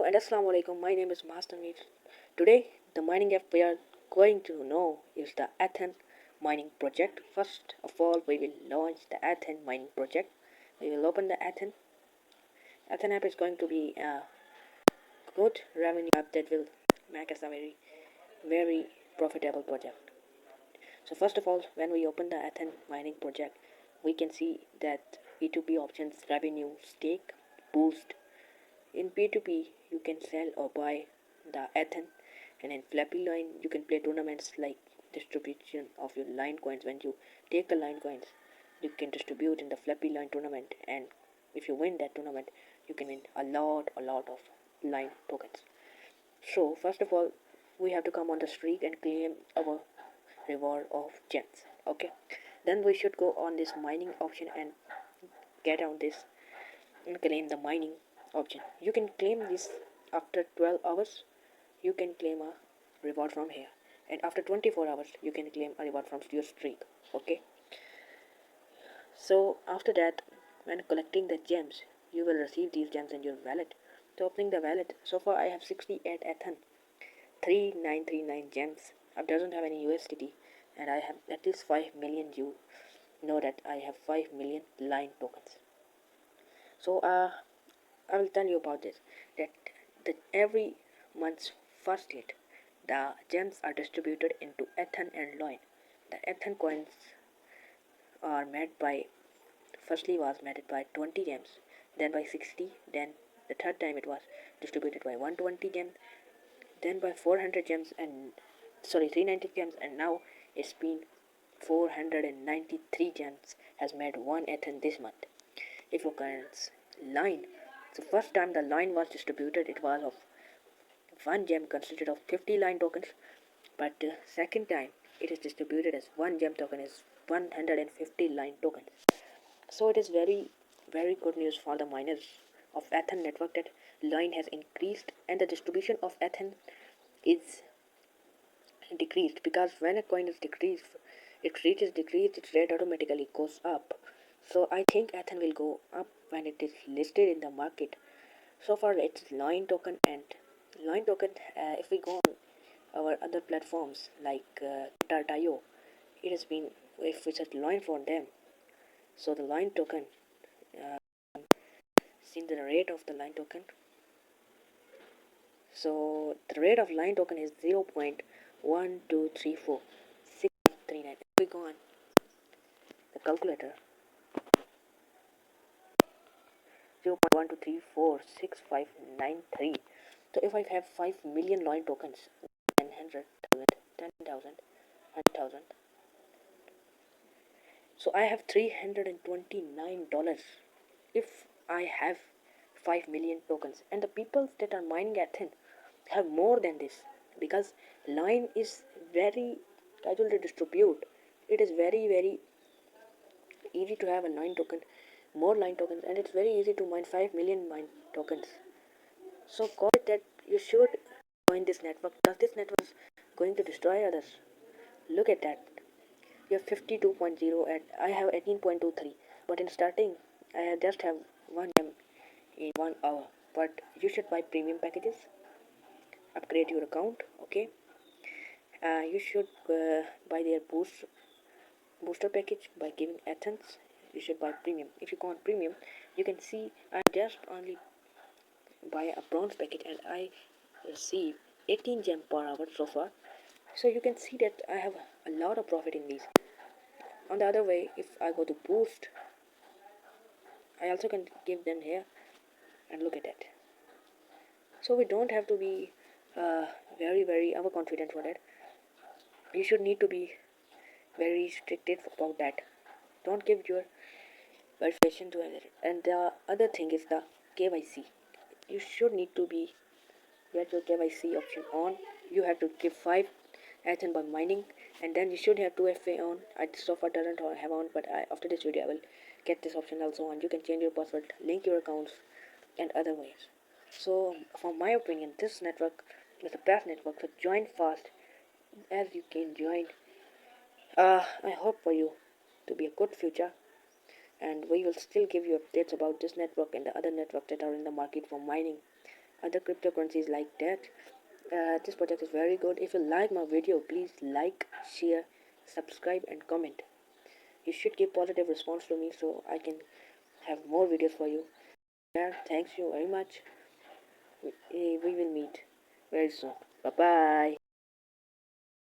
and Assalamu alaikum. My name is Master Meet. Today, the mining app we are going to know is the Athene mining project. First of all, we will launch the Athene mining project. We will open the Athene. Athene app is going to be a good revenue app that will make us a very profitable project. So first of all, when we open the Athene mining project, we can see that P2P options, revenue, stake, boost. In P2P, you can sell or buy the Athene, and in Flappy Line, you can play tournaments like distribution of your line coins. When you take the line coins, you can distribute in the Flappy Line tournament, and if you win that tournament, you can win a lot of line tokens. So first of all, we have to come on the streak and claim our reward of gems. Okay, then we should go on this mining option and get on this and claim the mining option. You can claim this after 12 hours. You can claim a reward from here, and after 24 hours you can claim a reward from your streak. Okay, so after that, when collecting the gems, you will receive these gems in your wallet. So opening the wallet, so far I have 68 Athene, 3939 gems. I doesn't have any USDT, and I have at least 5 million. You know that I have 5 million line tokens. So I will tell you about this, that every month's first hit, the gems are distributed into Athene and Loin. The Athene coins are made by, firstly was made by 20 gems, then by 60, then the third time it was distributed by 120 gems, then by 400 gems, and 390 gems, and now it's been 493 gems has made one Athene this month. If you count line, so first time the line was distributed, it was of 1 gem consisted of 50 line tokens, but second time it is distributed as 1 gem token is 150 line tokens. So it is very good news for the miners of Athene network that line has increased and the distribution of Athene is decreased, because when a coin is decreased, its rate automatically goes up. So I think Athene will go up when it is listed in the market. So far it's line token, and line token, if we go on our other platforms like Cryptocurrency, it has been, if we set line for them, so the line token, seen the rate of the line token. So the rate of line token is 0.1234639. If we go on the calculator, 0.123469593. So if I have 5 million line tokens, 900,000, 10,000, 100,000, so I have $329 if I have 5 million tokens. And the people that are mining Athene have more than this, because line is very casual to distribute. It is very easy to have a line token, more line tokens, and it's very easy to mine 5 million mine tokens. So call it that you should join this network, because this network is going to destroy others. Look at that. You have 52.0 and I have 18.23, but in starting I just have 1 gem in 1 hour. But you should buy premium packages, upgrade your account. Okay, you should buy their booster package by giving Athens. You should buy premium. If you go on premium, you can see I just only buy a bronze package and I receive 18 gem per hour so far. So you can see that I have a lot of profit in these. On the other way, if I go to boost, I also can give them here, and look at that. So we don't have to be very overconfident for that. You should need to be very restricted about that. Don't give your verification to another. And the other thing is the KYC. You should need to be get your KYC option on. You have to give 5 Athene by mining, and then you should have 2FA on. I so far doesn't have on, but after this video I will get this option also on. You can change your password, link your accounts, and other ways. So from my opinion, this network is the best network, so join fast as you can join. I hope for you to be a good future, and we will still give you updates about this network and the other networks that are in the market for mining. other cryptocurrencies like that. This project is very good. If you like my video, please like, share, subscribe and comment. You should give positive response to me so I can have more videos for you. Yeah, thanks you very much. We will meet very soon. Bye bye.